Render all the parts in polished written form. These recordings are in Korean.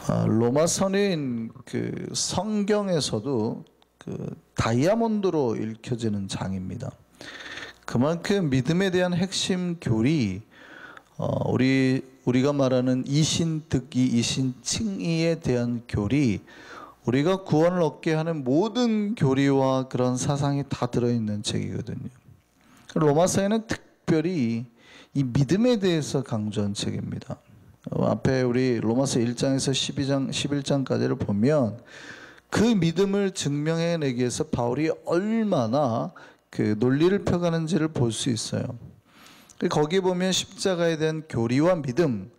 로마서는 그 성경에서도 그 다이아몬드로 읽혀지는 장입니다. 그만큼 믿음에 대한 핵심 교리, 우리가 말하는 이신득이, 이신칭의에 대한 교리, 우리가 구원을 얻게 하는 모든 교리와 그런 사상이 다 들어있는 책이거든요. 로마서에는 특별히 이 믿음에 대해서 강조한 책입니다. 앞에 우리 로마서 1장에서 12장, 11장까지를 보면 그 믿음을 증명해내기 위해서 바울이 얼마나 그 논리를 펴가는지를 볼 수 있어요. 거기 보면 십자가에 대한 교리와 믿음,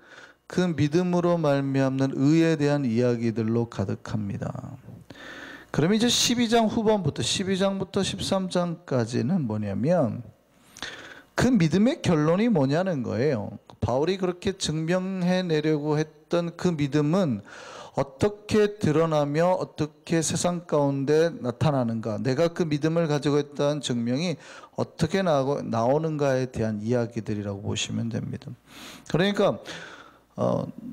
그 믿음으로 말미암는 의에 대한 이야기들로 가득합니다. 그럼 이제 12장 후반부터 12장부터 13장까지는 뭐냐면 그 믿음의 결론이 뭐냐는 거예요. 바울이 그렇게 증명해내려고 했던 그 믿음은 어떻게 드러나며 어떻게 세상 가운데 나타나는가, 내가 그 믿음을 가지고 있다는 증명이 어떻게 나오는가에 대한 이야기들이라고 보시면 됩니다. 그러니까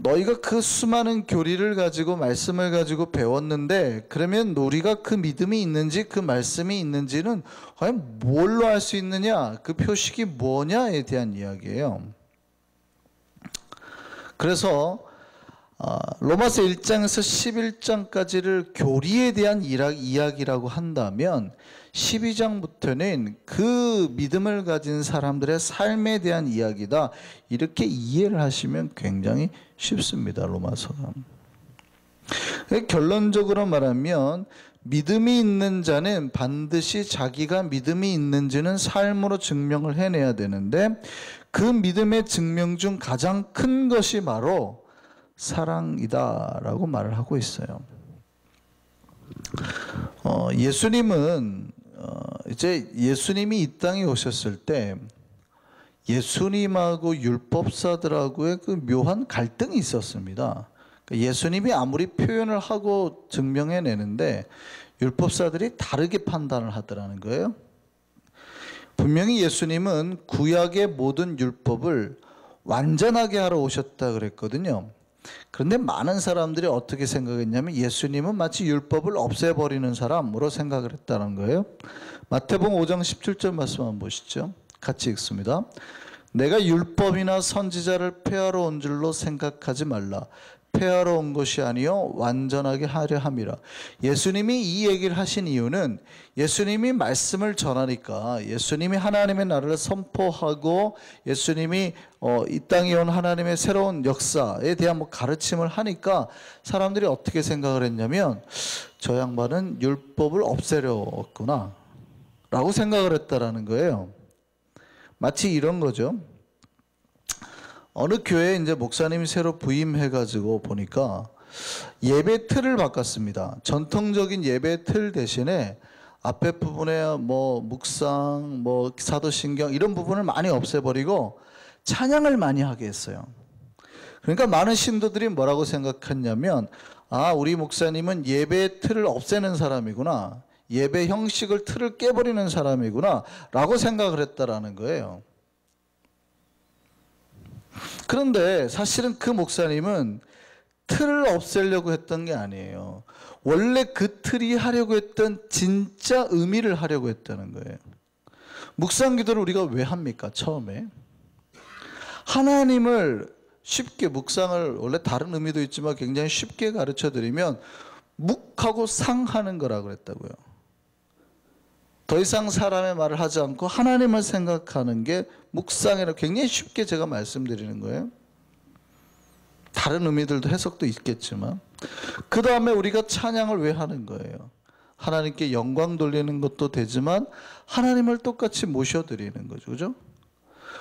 너희가 그 수많은 교리를 가지고 말씀을 가지고 배웠는데 그러면 우리가 그 믿음이 있는지 그 말씀이 있는지는 과연 뭘로 알 수 있느냐, 그 표식이 뭐냐에 대한 이야기예요. 그래서 로마서 1장에서 11장까지를 교리에 대한 이야기라고 한다면 12장부터는 그 믿음을 가진 사람들의 삶에 대한 이야기다, 이렇게 이해를 하시면 굉장히 쉽습니다. 로마서가. 결론적으로 말하면 믿음이 있는 자는 반드시 자기가 믿음이 있는지는 삶으로 증명을 해내야 되는데 그 믿음의 증명 중 가장 큰 것이 바로 사랑이다라고 말을 하고 있어요. 예수님은 이제 예수님이 이 땅에 오셨을 때 예수님하고 율법사들하고의 그 묘한 갈등이 있었습니다. 예수님이 아무리 표현을 하고 증명해내는데 율법사들이 다르게 판단을 하더라는 거예요. 분명히 예수님은 구약의 모든 율법을 완전하게 하러 오셨다 그랬거든요. 그런데 많은 사람들이 어떻게 생각했냐면 예수님은 마치 율법을 없애버리는 사람으로 생각을 했다는 거예요. 마태복음 5장 17절 말씀 한번 보시죠. 같이 읽습니다. 내가 율법이나 선지자를 폐하러 온 줄로 생각하지 말라. 폐하러 온 것이 아니요 완전하게 하려 함이라. 예수님이 이 얘기를 하신 이유는 예수님이 말씀을 전하니까, 예수님이 하나님의 나라를 선포하고 예수님이 이 땅에 온 하나님의 새로운 역사에 대한 가르침을 하니까 사람들이 어떻게 생각을 했냐면 저 양반은 율법을 없애려왔구나 라고 생각을 했다라는 거예요. 마치 이런 거죠. 어느 교회에 이제 목사님이 새로 부임해가지고 보니까 예배 틀을 바꿨습니다. 전통적인 예배 틀 대신에 앞에 부분에 묵상, 사도신경 이런 부분을 많이 없애버리고 찬양을 많이 하게 했어요. 그러니까 많은 신도들이 뭐라고 생각했냐면 우리 목사님은 예배 틀을 없애는 사람이구나, 예배 형식을 틀을 깨버리는 사람이구나 라고 생각을 했다라는 거예요. 그런데 사실은 그 목사님은 틀을 없애려고 했던 게 아니에요. 원래 그 틀이 하려고 했던 진짜 의미를 하려고 했다는 거예요. 묵상 기도를 우리가 왜 합니까? 처음에 하나님을 쉽게, 묵상을 원래 다른 의미도 있지만 굉장히 쉽게 가르쳐 드리면 묵하고 상하는 거라고 그랬다고요. 더 이상 사람의 말을 하지 않고 하나님을 생각하는 게 묵상이라고 굉장히 쉽게 제가 말씀드리는 거예요. 다른 의미들도 해석도 있겠지만, 그 다음에 우리가 찬양을 왜 하는 거예요? 하나님께 영광 돌리는 것도 되지만 하나님을 똑같이 모셔드리는 거죠. 그죠?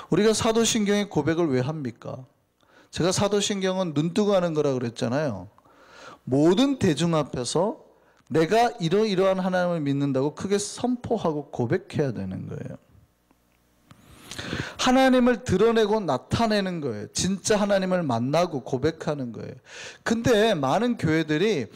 우리가 사도신경의 고백을 왜 합니까? 제가 사도신경은 눈뜨고 하는 거라 그랬잖아요. 모든 대중 앞에서 내가 이러이러한 하나님을 믿는다고 크게 선포하고 고백해야 되는 거예요. 하나님을 드러내고 나타내는 거예요. 진짜 하나님을 만나고 고백하는 거예요. 근데 많은 교회들이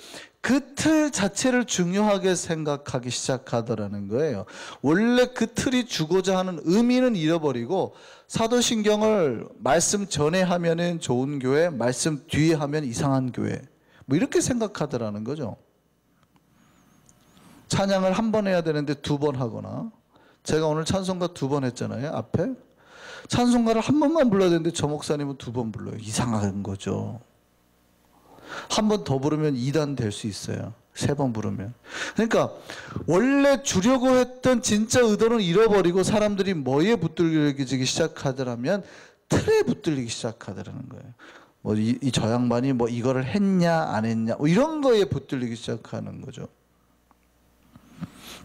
그 틀 자체를 중요하게 생각하기 시작하더라는 거예요. 원래 그 틀이 주고자 하는 의미는 잃어버리고 사도신경을 말씀 전에 하면은 좋은 교회, 말씀 뒤에 하면 이상한 교회, 뭐 이렇게 생각하더라는 거죠. 찬양을 한 번 해야 되는데 2번 하거나, 제가 오늘 찬송가 2번 했잖아요. 앞에 찬송가를 한 번만 불러야 되는데 저 목사님은 2번 불러요. 이상한 거죠. 한 번 더 부르면 2단 될 수 있어요. 3번 부르면. 그러니까 원래 주려고 했던 진짜 의도는 잃어버리고 사람들이 뭐에 붙들리기 시작하더라면 틀에 붙들리기 시작하더라는 거예요. 뭐 저 양반이 뭐 이거를 했냐 안 했냐 뭐 이런 거에 붙들리기 시작하는 거죠.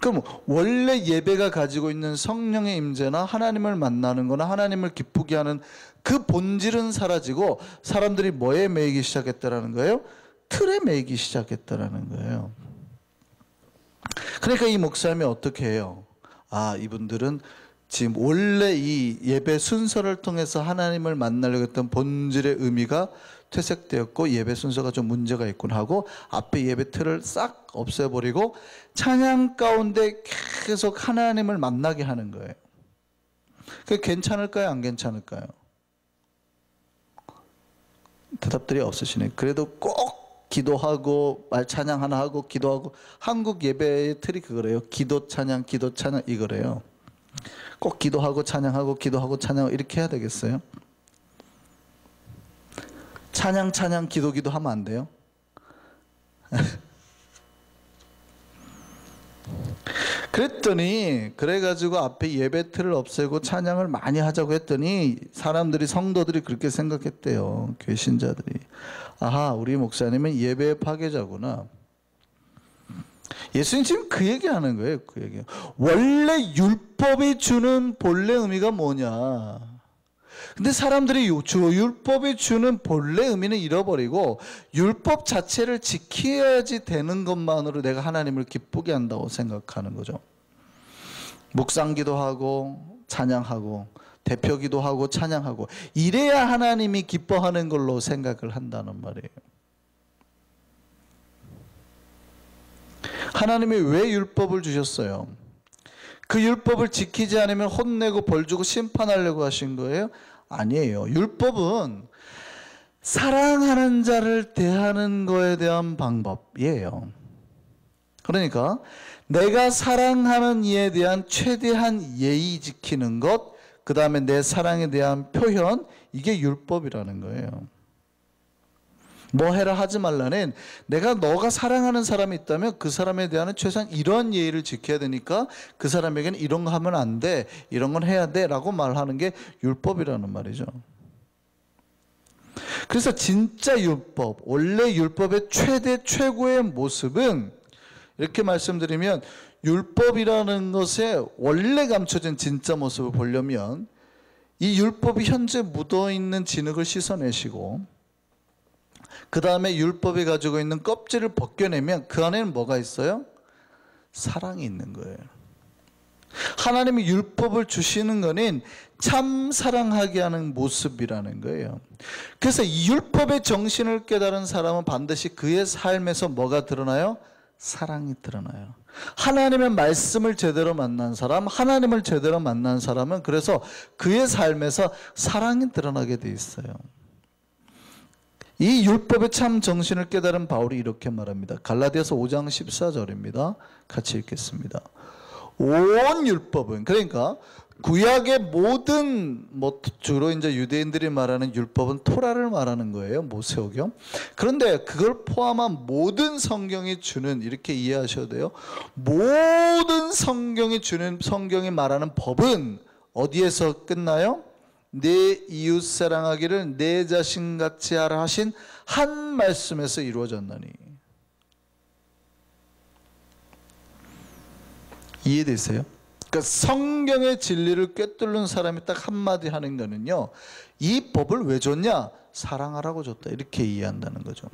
그럼 원래 예배가 가지고 있는 성령의 임재나 하나님을 만나는 거나 하나님을 기쁘게 하는 그 본질은 사라지고 사람들이 뭐에 매이기 시작했다라는 거예요? 틀에 매이기 시작했다라는 거예요. 그러니까 이 목사님이 어떻게 해요? 아, 이분들은 지금 원래 이 예배 순서를 통해서 하나님을 만나려고 했던 본질의 의미가 퇴색되었고 예배 순서가 좀 문제가 있군 하고 앞에 예배 틀을 싹 없애버리고 찬양 가운데 계속 하나님을 만나게 하는 거예요. 그게 괜찮을까요? 안 괜찮을까요? 대답들이 없으시네. 그래도 꼭 기도하고 찬양 하나 하고 기도하고, 한국 예배의 틀이 그거래요. 기도 찬양 이거래요. 꼭 기도하고 찬양하고 기도하고 찬양 이렇게 해야 되겠어요? 찬양 기도 하면 안 돼요? 그래가지고 앞에 예배 틀을 없애고 찬양을 많이 하자고 했더니 사람들이, 성도들이 그렇게 생각했대요. 교회 신자들이. 아하, 우리 목사님은 예배의 파괴자구나. 예수님 지금 그 얘기하는 거예요. 그 얘기. 원래 율법이 주는 본래 의미가 뭐냐. 근데 사람들이 율법이 주는 본래 의미는 잃어버리고 율법 자체를 지켜야지 되는 것만으로 내가 하나님을 기쁘게 한다고 생각하는 거죠. 묵상기도 하고 찬양하고 대표기도 하고 찬양하고 이래야 하나님이 기뻐하는 걸로 생각을 한다는 말이에요. 하나님이 왜 율법을 주셨어요? 그 율법을 지키지 않으면 혼내고 벌주고 심판하려고 하신 거예요? 아니에요. 율법은 사랑하는 자를 대하는 거에 대한 방법이에요. 그러니까 내가 사랑하는 이에 대한 최대한 예의 지키는 것, 그 다음에 내 사랑에 대한 표현, 이게 율법이라는 거예요. 뭐 해라 하지 말라는, 너가 사랑하는 사람이 있다면 그 사람에 대한 최소한 이런 예의를 지켜야 되니까 그 사람에게는 이런 거 하면 안 돼, 이런 건 해야 돼 라고 말하는 게 율법이라는 말이죠. 그래서 진짜 율법, 원래 율법의 최고의 모습은, 이렇게 말씀드리면 율법이라는 것에 원래 감춰진 진짜 모습을 보려면 이 율법이 현재 묻어있는 진흙을 씻어내시고 그 다음에 율법이 가지고 있는 껍질을 벗겨내면 그 안에는 뭐가 있어요? 사랑이 있는 거예요. 하나님이 율법을 주시는 거는 참 사랑하게 하는 모습이라는 거예요. 그래서 이 율법의 정신을 깨달은 사람은 반드시 그의 삶에서 뭐가 드러나요? 사랑이 드러나요. 하나님의 말씀을 제대로 만난 사람, 하나님을 제대로 만난 사람은 그래서 그의 삶에서 사랑이 드러나게 돼 있어요. 이 율법의 참 정신을 깨달은 바울이 이렇게 말합니다. 갈라디아서 5장 14절입니다. 같이 읽겠습니다. 온 율법은, 그러니까 구약의 모든, 주로 이제 유대인들이 말하는 율법은 토라를 말하는 거예요. 모세오경. 그런데 그걸 포함한 모든 성경이 주는, 이렇게 이해하셔야 돼요. 모든 성경이 주는, 성경이 말하는 법은 어디에서 끝나요? 내 이웃 사랑하기를 내 자신같이 하라 하신 한 말씀에서 이루어졌나니. 이해되세요? 그러니까 성경의 진리를 꿰뚫는 사람이 딱 한마디 하는 거는요, 이 법을 왜 줬냐? 사랑하라고 줬다, 이렇게 이해한다는 거죠.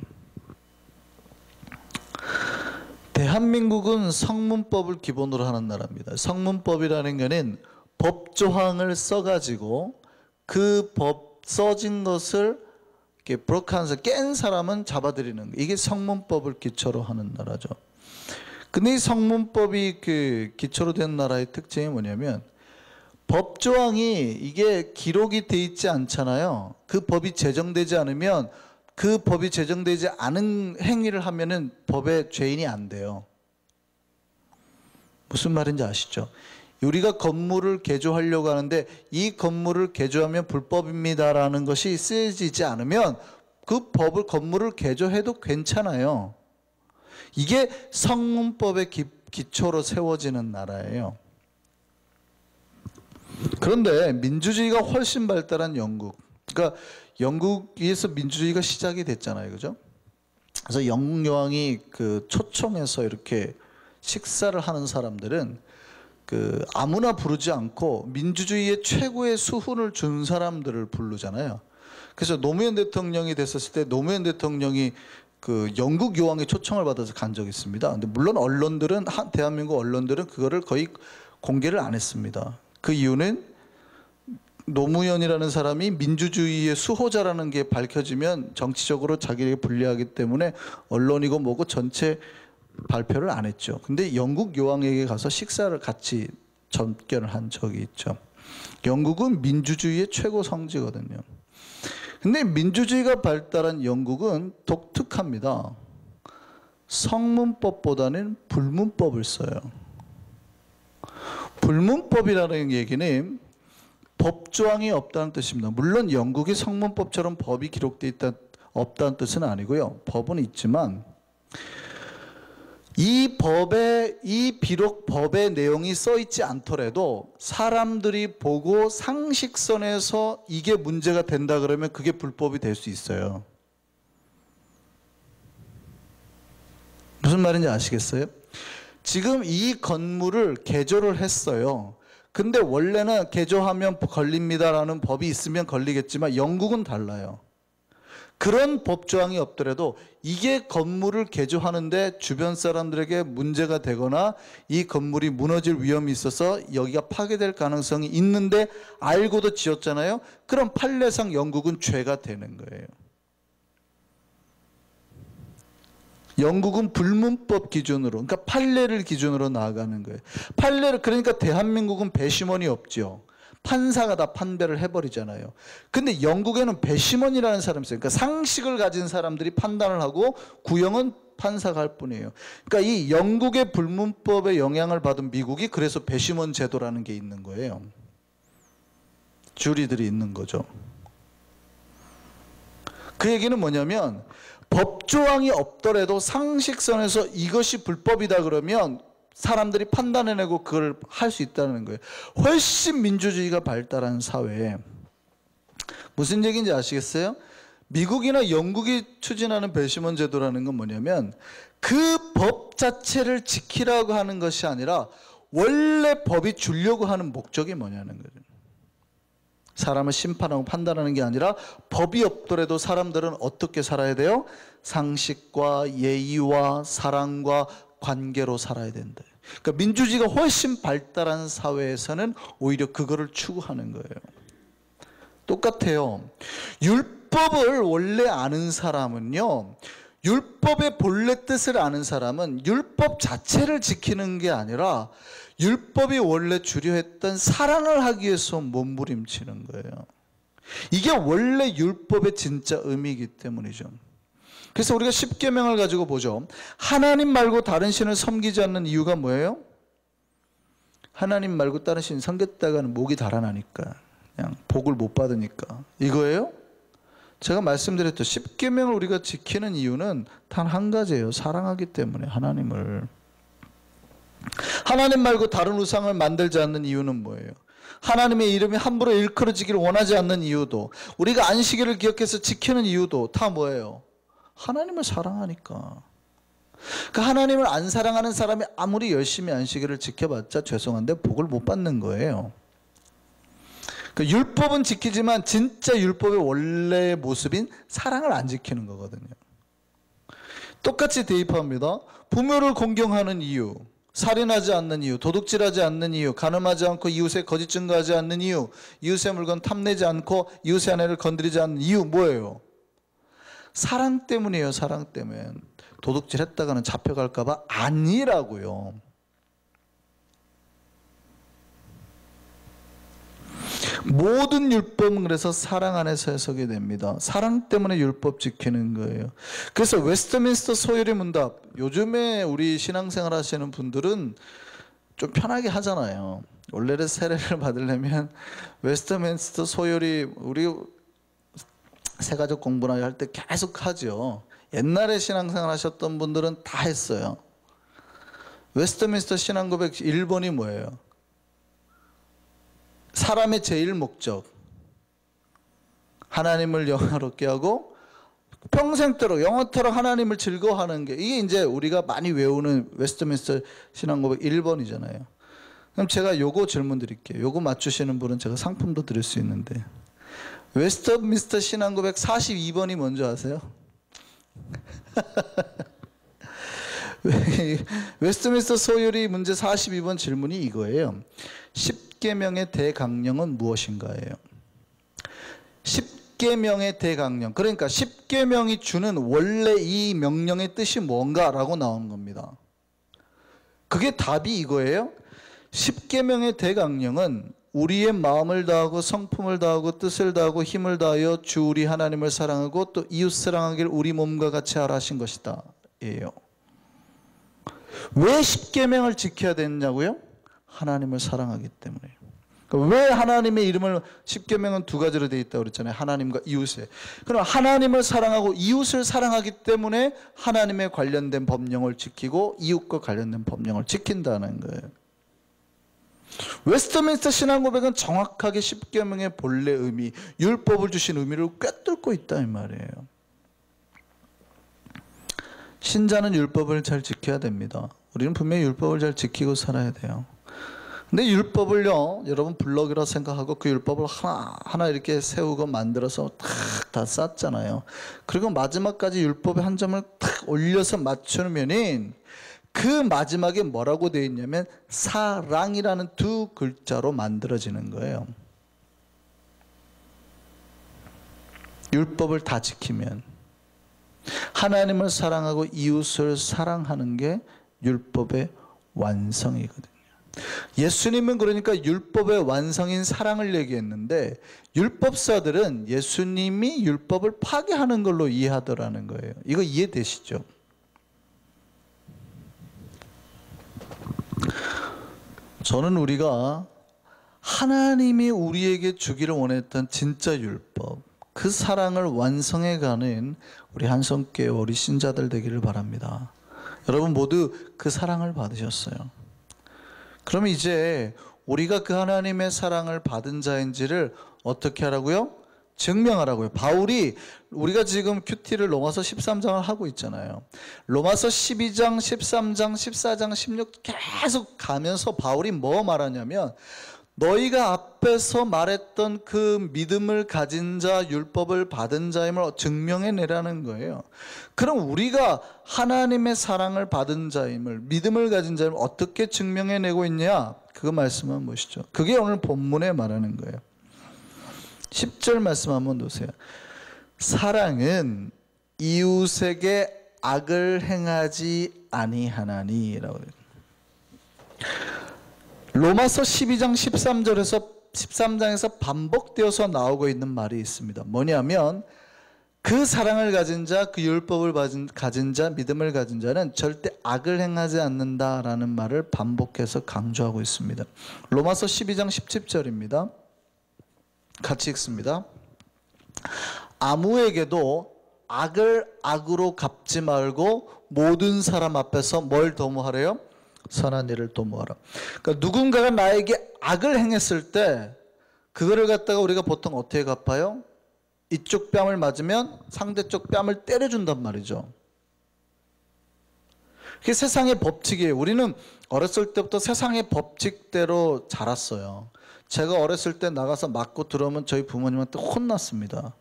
대한민국은 성문법을 기본으로 하는 나라입니다. 성문법이라는 거는 법조항을 써가지고 그 법 써진 것을 이렇게 브로크하면서 깬 사람은 잡아들이는 거예요. 이게 성문법을 기초로 하는 나라죠. 근데 이 성문법이 그 기초로 된 나라의 특징이 뭐냐면 법조항이 이게 기록이 돼 있지 않잖아요. 그 법이 제정되지 않으면 그 법이 제정되지 않은 행위를 하면은 법의 죄인이 안 돼요. 무슨 말인지 아시죠? 우리가 건물을 개조하려고 하는데 이 건물을 개조하면 불법입니다라는 것이 쓰여지지 않으면 그 건물을 개조해도 괜찮아요. 이게 성문법의 기초로 세워지는 나라예요. 그런데 민주주의가 훨씬 발달한 영국, 그러니까 영국에서 민주주의가 시작이 됐잖아요, 그죠? 그래서 영국 여왕이 그 초청해서 이렇게 식사를 하는 사람들은 그 아무나 부르지 않고 민주주의의 최고의 수훈을 준 사람들을 부르잖아요. 그래서 노무현 대통령이 됐었을 때 노무현 대통령이 그 영국 여왕의 초청을 받아서 간 적이 있습니다. 근데 물론 언론들은 대한민국 언론들은 그거를 거의 공개를 안 했습니다. 그 이유는 노무현이라는 사람이 민주주의의 수호자라는 게 밝혀지면 정치적으로 자기에게 불리하기 때문에 언론이고 뭐고 전체 발표를 안 했죠. 근데 영국 여왕에게 가서 식사를 같이 접견을 한 적이 있죠. 영국은 민주주의의 최고 성지거든요. 근데 민주주의가 발달한 영국은 독특합니다. 성문법보다는 불문법을 써요. 불문법이라는 얘기는 법조항이 없다는 뜻입니다. 물론 영국이 성문법처럼 법이 기록되어 없다는 뜻은 아니고요. 법은 있지만 비록 법의 내용이 써 있지 않더라도 사람들이 보고 상식선에서 이게 문제가 된다 그러면 그게 불법이 될 수 있어요. 무슨 말인지 아시겠어요? 지금 이 건물을 개조를 했어요. 근데 원래는 개조하면 걸립니다라는 법이 있으면 걸리겠지만 영국은 달라요. 그런 법조항이 없더라도 이게 건물을 개조하는데 주변 사람들에게 문제가 되거나 이 건물이 무너질 위험이 있어서 여기가 파괴될 가능성이 있는데 알고도 지었잖아요. 그럼 판례상 영국은 죄가 되는 거예요. 영국은 불문법 기준으로, 그러니까 판례를 기준으로 나아가는 거예요. 판례를, 그러니까 대한민국은 배심원이 없죠. 판사가 다 판별을 해버리잖아요. 근데 영국에는 배심원이라는 사람이 있어요. 그러니까 상식을 가진 사람들이 판단을 하고 구형은 판사가 할 뿐이에요. 그러니까 이 영국의 불문법에 영향을 받은 미국이 그래서 배심원 제도라는 게 있는 거예요. 주리들이 있는 거죠. 그 얘기는 뭐냐면 법조항이 없더라도 상식선에서 이것이 불법이다 그러면 사람들이 판단해내고 그걸 할 수 있다는 거예요. 훨씬 민주주의가 발달한 사회에 무슨 얘기인지 아시겠어요? 미국이나 영국이 추진하는 배심원 제도라는 건 뭐냐면 그 법 자체를 지키라고 하는 것이 아니라 원래 법이 주려고 하는 목적이 뭐냐는 거죠. 사람을 심판하고 판단하는 게 아니라 법이 없더라도 사람들은 어떻게 살아야 돼요? 상식과 예의와 사랑과 관계로 살아야 된다. 그러니까 민주주의가 훨씬 발달한 사회에서는 오히려 그거를 추구하는 거예요. 똑같아요. 율법을 원래 아는 사람은요, 율법의 본래 뜻을 아는 사람은 율법 자체를 지키는 게 아니라 율법이 원래 주려 했던 사랑을 하기 위해서 몸부림치는 거예요. 이게 원래 율법의 진짜 의미이기 때문이죠. 그래서 우리가 십계명을 가지고 보죠. 하나님 말고 다른 신을 섬기지 않는 이유가 뭐예요? 하나님 말고 다른 신 섬겼다가는 목이 달아나니까, 그냥 복을 못 받으니까. 이거예요? 제가 말씀드렸죠. 십계명을 우리가 지키는 이유는 단 한 가지예요. 사랑하기 때문에 하나님을. 하나님 말고 다른 우상을 만들지 않는 이유는 뭐예요? 하나님의 이름이 함부로 일컬어지기를 원하지 않는 이유도, 우리가 안식일을 기억해서 지키는 이유도 다 뭐예요? 하나님을 사랑하니까. 그 하나님을 안 사랑하는 사람이 아무리 열심히 안식일을 지켜봤자 죄송한데 복을 못 받는 거예요. 그 율법은 지키지만 진짜 율법의 원래의 모습인 사랑을 안 지키는 거거든요. 똑같이 대입합니다. 부모를 공경하는 이유, 살인하지 않는 이유, 도둑질하지 않는 이유, 간음하지 않고 이웃에 거짓 증거하지 않는 이유, 이웃의 물건 탐내지 않고 이웃의 아내를 건드리지 않는 이유 뭐예요? 사랑 때문이에요. 사랑 때문에. 도둑질 했다가는 잡혀갈까 봐? 아니라고요. 모든 율법은 그래서 사랑 안에서 해석이 됩니다. 사랑 때문에 율법 지키는 거예요. 그래서 웨스트민스터 소율의 문답, 요즘에 우리 신앙생활 하시는 분들은 좀 편하게 하잖아요. 원래는 세례를 받으려면 웨스트민스터 소율이 우리 세가족 공부나 할 때 계속 하죠. 옛날에 신앙생활 하셨던 분들은 다 했어요. 웨스트민스터 신앙고백 1번이 뭐예요? 사람의 제일 목적, 하나님을 영화롭게 하고 평생도록 영원토록 하나님을 즐거워하는 게, 이게 이제 우리가 많이 외우는 웨스트민스터 신앙고백 1번이잖아요. 그럼 제가 요거 질문 드릴게요. 요거 맞추시는 분은 제가 상품도 드릴 수 있는데, 웨스트민스터 신앙고백 42번이 뭔지 아세요? 웨스트민스터 소율이 문제 42번 질문이 이거예요. 10계명의 대강령은 무엇인가예요? 10계명의 대강령, 그러니까 10계명이 주는 원래 이 명령의 뜻이 뭔가라고 나오는 겁니다. 그게 답이 이거예요. 10계명의 대강령은 우리의 마음을 다하고 성품을 다하고 뜻을 다하고 힘을 다하여 주 우리 하나님을 사랑하고 또 이웃 사랑하기를 우리 몸과 같이 하라 하신 것이다 예요. 왜 10계명을 지켜야 되느냐고요? 하나님을 사랑하기 때문에. 왜 하나님의 이름을 10계명은 두 가지로 되어 있다고 그랬잖아요. 하나님과 이웃에. 그럼 하나님을 사랑하고 이웃을 사랑하기 때문에 하나님에 관련된 법령을 지키고 이웃과 관련된 법령을 지킨다는 거예요. 웨스트민스터 신앙고백은 정확하게 10계명의 본래 의미, 율법을 주신 의미를 꿰뚫고 있다 이 말이에요. 신자는 율법을 잘 지켜야 됩니다. 우리는 분명히 율법을 잘 지키고 살아야 돼요. 근데 율법을요, 여러분 블럭이라 생각하고 그 율법을 하나하나 이렇게 세우고 만들어서 다 쌌잖아요. 그리고 마지막까지 율법의 한 점을 탁 올려서 맞추면은 그 마지막에 뭐라고 되어 있냐면 사랑이라는 두 글자로 만들어지는 거예요. 율법을 다 지키면, 하나님을 사랑하고 이웃을 사랑하는 게 율법의 완성이거든요. 예수님은 그러니까 율법의 완성인 사랑을 얘기했는데, 율법사들은 예수님이 율법을 파괴하는 걸로 이해하더라는 거예요. 이거 이해되시죠? 저는 우리가 하나님이 우리에게 주기를 원했던 진짜 율법, 그 사랑을 완성해가는 우리 한성교회 우리 신자들 되기를 바랍니다. 여러분 모두 그 사랑을 받으셨어요. 그럼 이제 우리가 그 하나님의 사랑을 받은 자인지를 어떻게 하라고요? 증명하라고요. 바울이, 우리가 지금 큐티를 로마서 13장을 하고 있잖아요. 로마서 12장, 13장, 14장, 16 계속 가면서 바울이 뭐 말하냐면, 너희가 앞에서 말했던 그 믿음을 가진 자, 율법을 받은 자임을 증명해내라는 거예요. 그럼 우리가 하나님의 사랑을 받은 자임을, 믿음을 가진 자임을 어떻게 증명해내고 있냐? 그 말씀은 무엇이죠? 그게 오늘 본문에 말하는 거예요. 10절 말씀 한번 보세요. 사랑은 이웃에게 악을 행하지 아니하나니 라고 해요. 로마서 12장 13장에서 반복되어서 나오고 있는 말이 있습니다. 뭐냐면 그 사랑을 가진 자, 그 율법을 가진 자, 믿음을 가진 자는 절대 악을 행하지 않는다라는 말을 반복해서 강조하고 있습니다. 로마서 12장 17절입니다. 같이 읽습니다. 아무에게도 악을 악으로 갚지 말고 모든 사람 앞에서 뭘 도모하래요? 선한 일을 도모하라. 그러니까 누군가가 나에게 악을 행했을 때 그거를 갖다가 우리가 보통 어떻게 갚아요? 이쪽 뺨을 맞으면 상대쪽 뺨을 때려준단 말이죠. 그게 세상의 법칙이에요. 우리는 어렸을 때부터 세상의 법칙대로 자랐어요. 제가 어렸을 때 나가서 맞고 들어오면 저희 부모님한테 혼났습니다.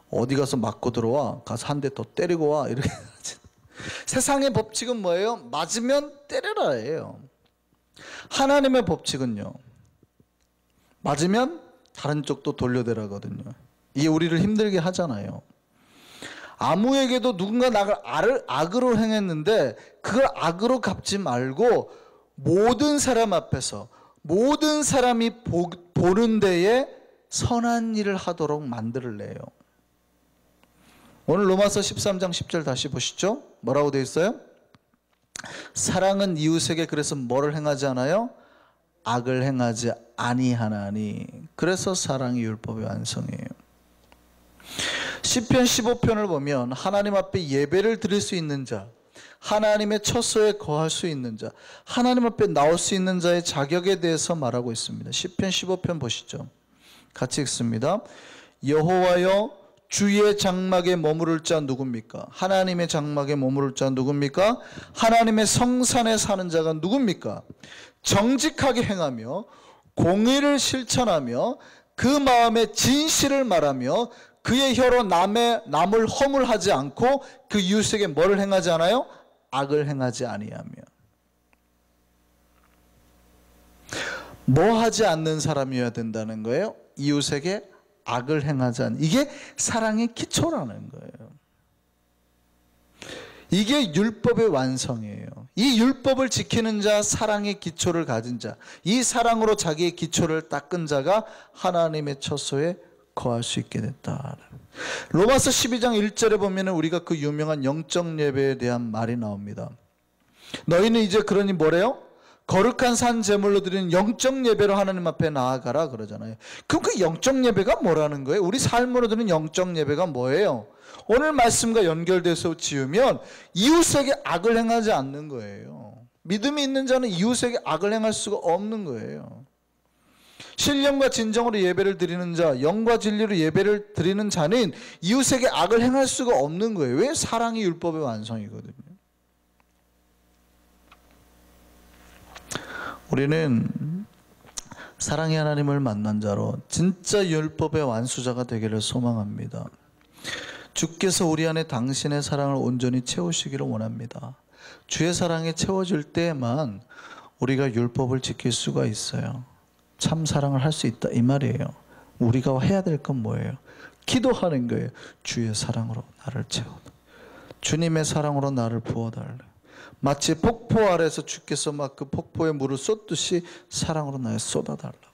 어디 가서 맞고 들어와? 가서 한 대 더 때리고 와. 이렇게. 세상의 법칙은 뭐예요? 맞으면 때려라예요. 하나님의 법칙은요, 맞으면 다른 쪽도 돌려대라거든요. 이게 우리를 힘들게 하잖아요. 아무에게도 누군가 나를 악으로 행했는데 그걸 악으로 갚지 말고 모든 사람 앞에서, 모든 사람이 보는 데에 선한 일을 하도록 만들래요. 오늘 로마서 13장 10절 다시 보시죠. 뭐라고 되어 있어요? 사랑은 이웃에게 그래서 뭐를 행하지 않아요? 악을 행하지 아니하나니. 그래서 사랑이 율법의 완성이에요. 시편 15편을 보면 하나님 앞에 예배를 드릴 수 있는 자, 하나님의 처소에 거할 수 있는 자, 하나님 앞에 나올 수 있는 자의 자격에 대해서 말하고 있습니다. 시편 15편 보시죠. 같이 읽습니다. 여호와여, 주의 장막에 머무를 자 누굽니까? 하나님의 장막에 머무를 자 누굽니까? 하나님의 성산에 사는 자가 누굽니까? 정직하게 행하며 공의를 실천하며 그 마음에 진실을 말하며 그의 혀로 남을 허물하지 않고 그 이웃에게 뭐를 행하지 않아요? 악을 행하지 아니하며. 뭐 하지 않는 사람이어야 된다는 거예요? 이웃에게 악을 행하지 않는. 이게 사랑의 기초라는 거예요. 이게 율법의 완성이에요. 이 율법을 지키는 자, 사랑의 기초를 가진 자, 이 사랑으로 자기의 기초를 닦은 자가 하나님의 처소에 거할 수 있게 됐다. 로마서 12장 1절에 보면 우리가 그 유명한 영적 예배에 대한 말이 나옵니다. 너희는 이제 그러니 뭐래요? 거룩한 산 제물로 드리는 영적 예배로 하나님 앞에 나아가라 그러잖아요. 그럼 그 영적 예배가 뭐라는 거예요? 우리 삶으로 드리는 영적 예배가 뭐예요? 오늘 말씀과 연결돼서 지으면 이웃에게 악을 행하지 않는 거예요. 믿음이 있는 자는 이웃에게 악을 행할 수가 없는 거예요. 신령과 진정으로 예배를 드리는 자, 영과 진리로 예배를 드리는 자는 이웃에게 악을 행할 수가 없는 거예요. 왜? 사랑이 율법의 완성이거든요. 우리는 사랑의 하나님을 만난 자로 진짜 율법의 완수자가 되기를 소망합니다. 주께서 우리 안에 당신의 사랑을 온전히 채우시기를 원합니다. 주의 사랑에 채워질 때에만 우리가 율법을 지킬 수가 있어요. 참 사랑을 할 수 있다 이 말이에요. 우리가 해야 될 건 뭐예요? 기도하는 거예요. 주의 사랑으로 나를 채워, 주님의 사랑으로 나를 부어달래. 마치 폭포 아래서 주께서 막 그 폭포에 물을 쏟듯이 사랑으로 나에 쏟아달라고.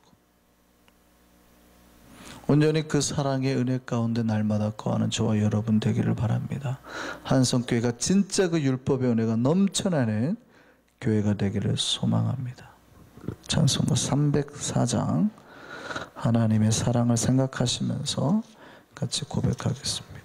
온전히 그 사랑의 은혜 가운데 날마다 거하는 저와 여러분 되기를 바랍니다. 한성교회가 진짜 그 율법의 은혜가 넘쳐나는 교회가 되기를 소망합니다. 찬송가 304장 하나님의 사랑을 생각하시면서 같이 고백하겠습니다.